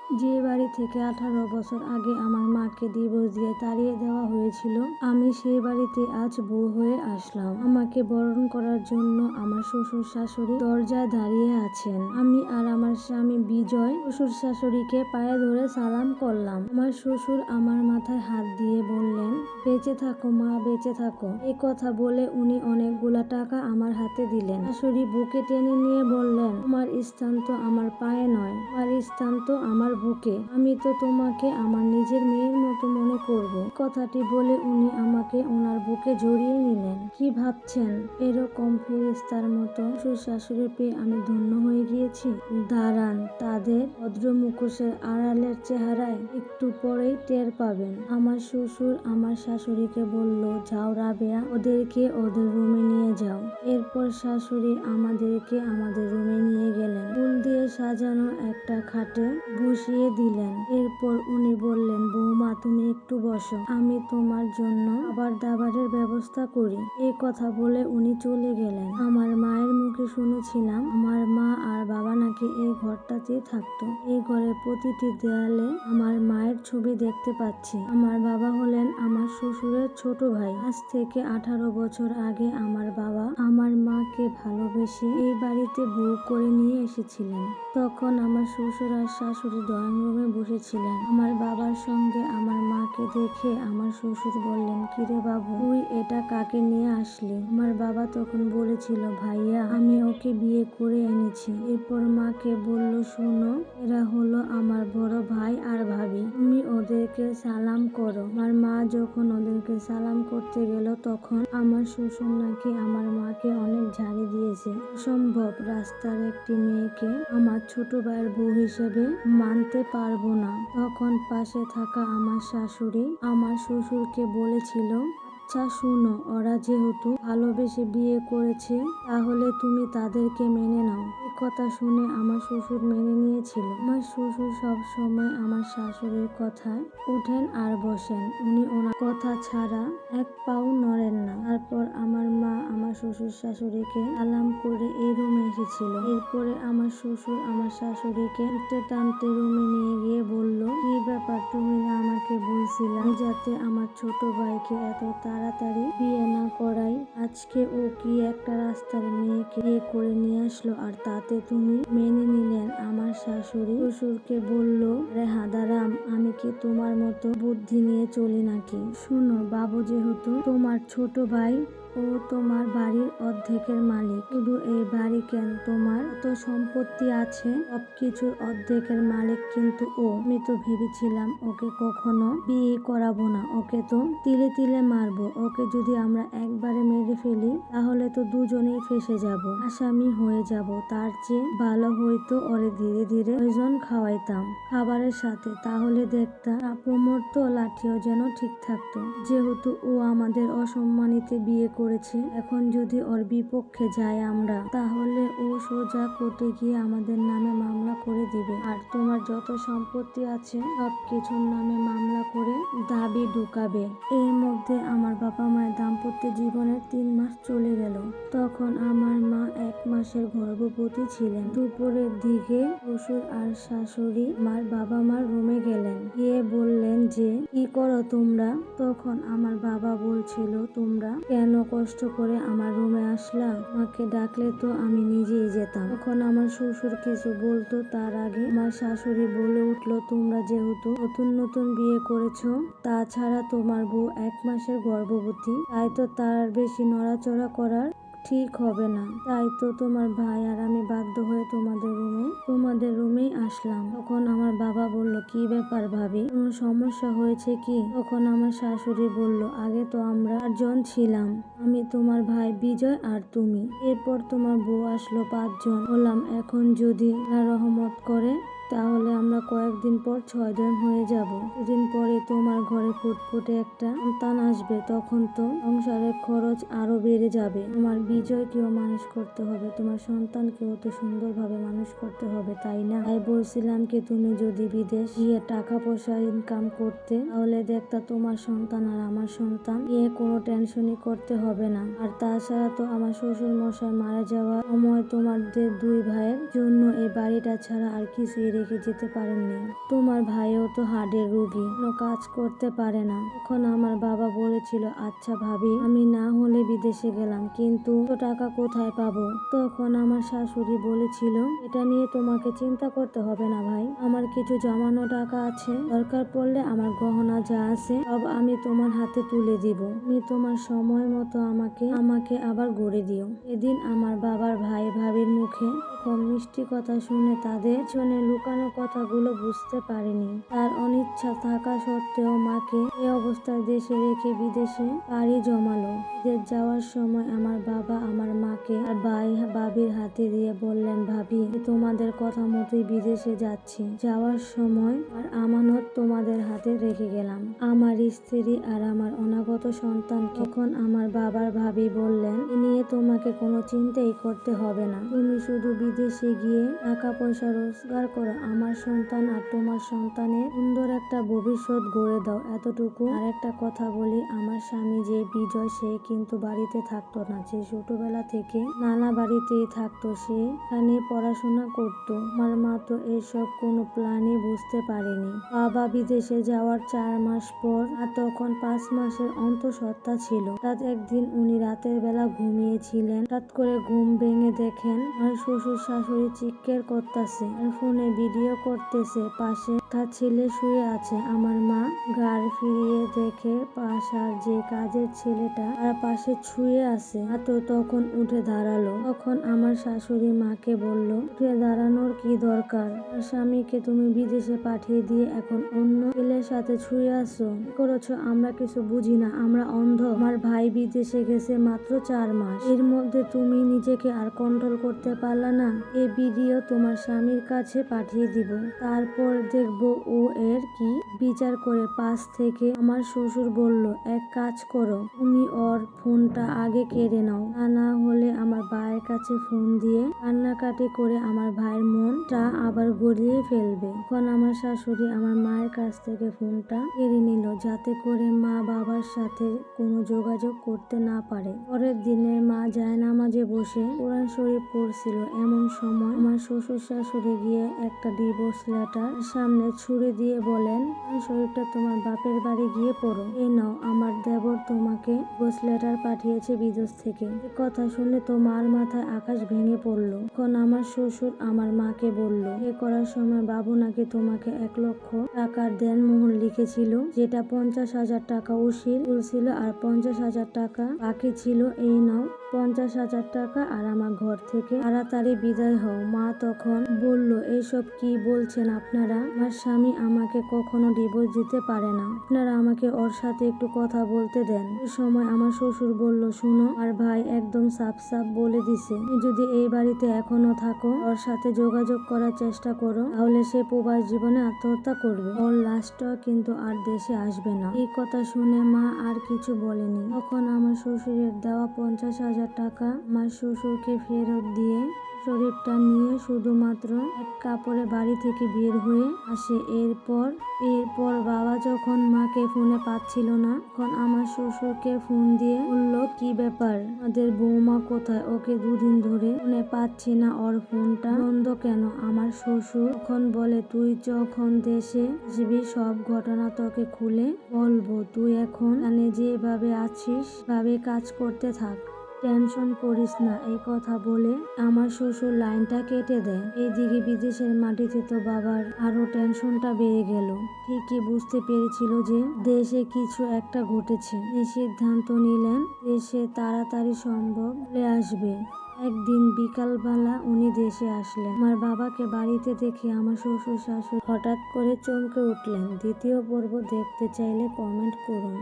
যে বাড়ি থেকে 18 বছর আগে আমার মাকে ডিভোর্স দিয়ে তাড়িয়ে দেওয়া হয়েছিল, আমি সেই বাড়িতে আজ বউ হয়ে আসলাম। আমাকে বরণ করার জন্য আমার শ্বশুর শাশুড়ি দরজায় দাঁড়িয়ে আছেন। আমি আর আমার স্বামী বিজয় শ্বশুর শাশুড়িকে পায়ে ধরে সালাম করলাম। আমার শ্বশুর আমার মাথায় হাত দিয়ে বললেন, বেঁচে থাকো মা, বেঁচে থাকো। এই কথা বলে উনি অনেকগুলা টাকা আমার হাতে দিলেন। শাশুড়ি বুকে টেনে নিয়ে বললেন, তোমার স্থান তো আমার পায়ে নয়, তোমার স্থান তো আমার বুকে। আমি তো তোমাকে আমার নিজের মেয়ের মতো মনে করব। কথাটি বলে উনি আমাকে ওনার বুকে জড়িয়ে নিলেন। কি ভাবছেন, এরকম ফেরেশতার মতো শ্বশুর শাশুড়ি পেয়ে আমি ধন্য হয়ে গিয়েছি? দাঁড়ান, তাদের ভদ্র মুখোশের আড়ালের চেহারায় একটু পরেই টের পাবেন। আমার শ্বশুর আমার শাশুড়িকে বলল, যাও রাবেয়া, ওদেরকে ওদের রুমে নিয়ে যাও। এরপর শাশুড়ি আমাদেরকে আমাদের রুমে নিয়ে গেলেন। ফুল দিয়ে সাজানো একটা খাটে বসিয়ে দিলেন। এরপর উনি বললেন, বৌমা তুমি একটু বসো, আমি তোমার জন্য খাবার দাবারের ব্যবস্থা করি। এই কথা বলে উনি চলে গেলেন। আমার মায়ের মুখে শুনেছিলাম আমার মা আর বাবা নাকি এই ঘরটাতেই থাকতো। এই ঘরের প্রতিটি দেয়ালে আমার মায়ের ছবি দেখতে পাচ্ছি। আমার বাবা হলেন আমার শ্বশুরের ছোট ভাই। আজ থেকে 18 বছর আগে আমার বাবা আমার মাকে ভালোবেসে এই বাড়িতে বউ করে নিয়ে এসেছিলেন। তখন আমার শ্বশুর আর শাশুড়ি ড্রয়িং রুমে বসেছিলেন। আমার বাবার সঙ্গে আমার মাকে দেখে আমার শ্বশুর বললেন, কিরে বাবু, তুই এটা কাকে নিয়ে আসলি? আমার বাবা তখন বলেছিল, ভাইয়া, আমি ওকে বিয়ে করে এনেছি। এরপর মাকে বলল, শোনো, এরা হলো আমার বড় ভাই আর ভাবি, তুমি ওদেরকে সালাম করো। আমার মা যখন ওদেরকে সালাম করতে গেল তখন আমার শ্বশুর নাকি আমার মাকে অনেক ঝাড়ি দিয়েছে। অসম্ভব, রাস্তার একটি মেয়েকে আমার ছোট ভাইয়ের বউ হিসেবে মানতে পারবো না। তখন পাশে থাকা আমার শাশুড়ি আমার শ্বশুরকে বলেছিল, আচ্ছা শুনো, ওরা যেহেতু ভালোবেসে বিয়ে করেছে তাহলে তুমি তাদেরকে মেনে নাও। এই কথা শুনে আমার শ্বশুর মেনে নিয়েছিল। আমার শ্বশুর সব সময় আমার শাশুড়ির কথায় উঠেন আর বসেন, উনি ওনার কথা ছাড়া এক পাও নড়েন না। তারপর আমার মা আমার শ্বশুর শাশুড়িকে সালাম করে এই রুমে এসেছিল। এরপরে আমার শ্বশুর আমার শাশুড়িকে টানতে টানতে রুমে নিয়ে গিয়ে বলল, কি ব্যাপার, তুমি না আমাকে বলছিলা যাতে আমার ছোট ভাইকে এত তাড়াতাড়ি বিয়ে না করাই, আজকে ও কি একটা রাস্তার মেয়েকে বিয়ে করে নিয়ে আসলো আর তাতে তুমি মেনে নিলেন? আমার শাশুড়ি শ্বশুরকে বলল, রে হাঁদারাম, আমি কি তোমার মতো বুদ্ধি নিয়ে চলি নাকি? শুনো, বাবু যেহেতু তোমার ছোট ভাই, ও তোমার বাড়ির অর্ধেকের মালিক। শুধু এই বাড়ি কেন, তোমার কত সম্পত্তি আছে সবকিছুর অর্ধেকের মালিক কিন্তু ও। আমি তো ভেবেছিলাম ওকে কখনো বিয়ে করাবো না, ওকে তো তিলে তিলে মারবো। ওকে যদি আমরা একবারে মেরে ফেলি তাহলে তো দুজনেই ফেসে যাব, আসামি হয়ে যাব। তার চেয়ে ভালো হয়তো ওরে ধীরে ধীরে পয়জন খাওয়াইতাম খাবারের সাথে, তাহলে দেখতাম আপু মরতো, লাঠিও যেন ঠিক থাকতো। যেহেতু ও আমাদের অসম্মানিতে বিয়ে করেছে, এখন যদি ওর বিপক্ষে যায় আমরা, তাহলে ও সোজা কোর্টে গিয়ে আমাদের নামে মামলা করে দিবে আর তোমার যত সম্পত্তি আছে সবকিছুর নামে মামলা করে দাবি ঢুকাবে। এর মধ্যে আমার বাবা মায়ের দাম্পত্য জীবনের 3 মাস চলে গেল। তখন আমার মা 1 মাসের গর্ভবতী ছিলেন। দুপুরের দিকে শ্বশুর আর শাশুড়ি আমার বাবা মার রুমে গেলেন, গিয়ে বললেন যে, কি করো তোমরা? তখন আমার বাবা বলছিল, তোমরা কেন কষ্ট করে আমার রুমে আসলা? আমাকে ডাকলে তো আমি নিজেই যেতাম। তখন আমার শ্বশুর কিছু বলতো তার আগে আমার শাশুড়ি বলে উঠলো, তোমরা যেহেতু নতুন নতুন বিয়ে করেছো, তাছাড়া তোমার বউ 1 মাসের গর্ভবতী, তাই তো তার বেশি নড়াচড়া করার ঠিক হবে না। তাই তো তোমার ভাই আর আমি বাধ্য হয়ে তোমাদের রুমেই আসলাম। তখন আমার বাবা বলল, কি ব্যাপার ভাবি, কোনো সমস্যা হয়েছে কি? তখন আমার শাশুড়ি বলল, আগে তো আমরা 4 জন ছিলাম, আমি, তোমার ভাই বিজয় আর তুমি। এরপর তোমার বউ আসলো, 5 জন হলাম। এখন যদি আল্লাহ রহমত করে তাহলে আমরা কয়েকদিন পর 6 জন হয়ে যাব। দুদিন পরে তোমার ঘরে ফুটফুটে একটা সন্তান আসবে, তখন তো সংসারের খরচ আরো বেড়ে যাবে। তোমার বিজয়কেও মানুষ করতে হবে, তোমার সন্তানকেও তো সুন্দরভাবে মানুষ করতে হবে, তাই না? তাই বলছিলাম কি, তুমি যদি বিদেশ গিয়ে টাকা পয়সা ইনকাম করতে, তাহলে দেখতা তোমার সন্তান আর আমার সন্তান নিয়ে কোনো টেনশনই করতে হবে না। আর তাছাড়া তো আমার শ্বশুর মশাই মারা যাওয়ার সময় তোমাদের 2 ভাইয়ের জন্য এই বাড়িটা ছাড়া আর কিছুই রেখে যেতে পারেননি। তোমার ভাইও তো হার্টের রোগী, কোনো কাজ করতে পারে না। তখন আমার বাবা বলেছিল, আচ্ছা ভাবি, আমি না হলে বিদেশে গেলাম, কিন্তু তো টাকা কোথায় পাবো? তখন আমার শাশুড়ি বলেছিল, এটা নিয়ে তোমাকে চিন্তা করতে হবে না ভাই, আমার কিছু জমানো টাকা আছে, দরকার পড়লে আমার গহনা যা আছে সব আমি তোমার হাতে তুলে দিব, তুমি তোমার সময় মতো আমাকে আবার গড়ে দিও। এদিন আমার বাবার ভাই ভাবির মুখে কম মিষ্টি কথা শুনে তাদের পিছনে লুকানো কথাগুলো বুঝতে পারেনি। তার অনিচ্ছা থাকা সত্ত্বেও মাকে এই অবস্থায় দেশে রেখে বিদেশে পাড়ি জমালো। বিদেশ যাওয়ার সময় আমার বাবা আমার মাকে আর ভাবির হাতে দিয়ে বললেন, ভাবি, তোমাদের কথা মতোই বিদেশে যাচ্ছি, যাওয়ার সময় আর আমানত তোমাদের হাতে রেখে গেলাম, আমার স্ত্রী আর আমার অনাগত সন্তানকে। তখন আমার বাবার ভাবি বললেন, এ নিয়ে তোমাকে কোনো চিন্তাই করতে হবে না, তুমি শুধু বিদেশে গিয়ে টাকা পয়সা রোজগার করো, আমার সন্তান আর তোমার সন্তানের সুন্দর একটা ভবিষ্যৎ গড়ে দাও, এতটুকু। আর একটা কথা বলি, আমার স্বামী যে বিজয়, সে কিন্তু বাড়িতে থাকতো না, যে ছোটবেলা থেকে নানা বাড়িতেই থাকতো, সেখানে পড়াশোনা করতো। আমার মা তো এসব কোনো প্ল্যানই বুঝতে পারেনি। বাবা বিদেশে যাওয়ার 4 মাস পর আর তখন 5 মাসের অন্তঃসত্ত্বা ছিল। হঠাৎ একদিন উনি রাতের বেলা ঘুমিয়েছিলেন, হঠাৎ করে ঘুম ভেঙে দেখেন আর শ্বশুর শাশুড়ি চিৎকার করতেছে আর ফোনে ভিডিও করতেছে, পাশে তার ছেলে শুয়ে আছে। আমার মা ঘাড় ফিরিয়ে দেখে পাশার যে কাজের ছেলেটা আর পাশে শুয়ে আছে। আর তো তখন উঠে দাঁড়ালো। তখন আমার শাশুড়ি মাকে বলল, উঠে দাঁড়ানোর কি দরকার? আর স্বামীকে তুমি বিদেশে পাঠিয়ে দিয়ে এখন অন্য ছেলের সাথে শুয়ে আছো, কি করেছো আমরা কিছু বুঝি না, আমরা অন্ধ? আমার ভাই বিদেশে গেছে মাত্র 4 মাস, এর মধ্যে তুমি নিজেকে আর কন্ট্রোল করতে পারলা না? এই ভিডিও তোমার স্বামীর কাছে পাঠিয়ে দিব, তারপর দেখবো ও এর কি বিচার করে। পাশ থেকে আমার শ্বশুর বলল, এক কাজ করো, তুমি ওর ফোনটা আগে কেড়ে নাও, না হলে আমার ভাইয়ের কাছে ফোন দিয়ে কান্নাকাটি করে আমার ভাইয়ের মনটা আবার গড়িয়ে ফেলবে। তখন আমার শাশুড়ি আমার মায়ের কাছ থেকে ফোনটা কেড়ে নিল, যাতে করে মা বাবার সাথে কোনো যোগাযোগ করতে না পারে। পরের দিনে মা জায়নামাজে বসে কোরআন শরীফ পড়ছিল, এমন সময় আমার শ্বশুর শাশুড়ি গিয়ে একটা ডিভোর্স লেটার সামনে ছুঁড়ে দিয়ে বলেন, কোরআন শরীফটা তোমার বাপের বাড়ি গিয়ে পড়ো, এই নাও, আমার দেবর তোমাকে ডিভোর্স লেটার পাঠিয়েছে বিদেশ থেকে। এ কথা শুনে তো মার মাথায় আকাশ ভেঙে পড়ল। তখন আমার শ্বশুর আমার মাকে বলল, এ করার সময় বাবু নাকি তোমাকে 1 লক্ষ টাকার দেনমোহর লিখেছিল, যেটা 50,000 টাকা উশির তুলছিল আর 50,000 টাকা বাকি ছিল, এই নাও 50,000 টাকা আর আমার ঘর থেকে তাড়াতাড়ি বিদায় হও। মা তখন বলল, এইসব কি বলছেন আপনারা? আমার স্বামী আমাকে কখনো ডিভোর্স দিতে পারে না, আপনারা আমাকে ওর সাথে একটু কথা বলতে দেন। ওই সময় আমার শ্বশুর বলল, শুনো, আর ভাই একদম সাফ বলে দিছে, তুমি যদি এই বাড়িতে এখনো থাকো, ওর সাথে যোগাযোগ করার চেষ্টা করো, তাহলে সে প্রবাস জীবনে আত্মহত্যা করবে, ওর লাশটাও কিন্তু আর দেশে আসবে না। এই কথা শুনে মা আর কিছু বলেনি। তখন আমার শ্বশুরের দেওয়া 50,000 টাকা আমার শ্বশুরকে ফেরত দিয়ে শরীফটা নিয়ে শুধুমাত্র এক কাপড়ে বাড়ি থেকে বের হয়ে আসে। এরপর বাবা যখন মাকে ফোনে পাচ্ছিল না, তখন আমার শ্বশুরকে ফোন দিয়ে বলল, কি ব্যাপার, আমাদের বৌমা কোথায়? ওকে 2 দিন ধরে ফোনে পাচ্ছি না, ওর ফোনটা বন্ধ কেন? আমার শ্বশুর তখন বলে, তুই যখন দেশে আসবি সব ঘটনা তোকে খুলে বলবো, তুই এখন এখানে যেভাবে আছিস ভাবে কাজ করতে থাক, টেনশন করিস না। এই কথা বলে আমার শ্বশুর লাইনটা কেটে দেয়। এইদিকে বিদেশের মাটিতে তো বাবার আরো টেনশনটা বেড়ে গেল। ঠিকই বুঝতে পেরেছিল যে দেশে কিছু একটা ঘটেছে। এই সিদ্ধান্ত নিলেন দেশে তাড়াতাড়ি সম্ভব চলে আসবে। একদিন বিকালবেলা উনি দেশে আসলেন। আমার বাবাকে বাড়িতে দেখে আমার শ্বশুর শাশুড়ি হঠাৎ করে চমকে উঠলেন। দ্বিতীয় পর্ব দেখতে চাইলে কমেন্ট করুন।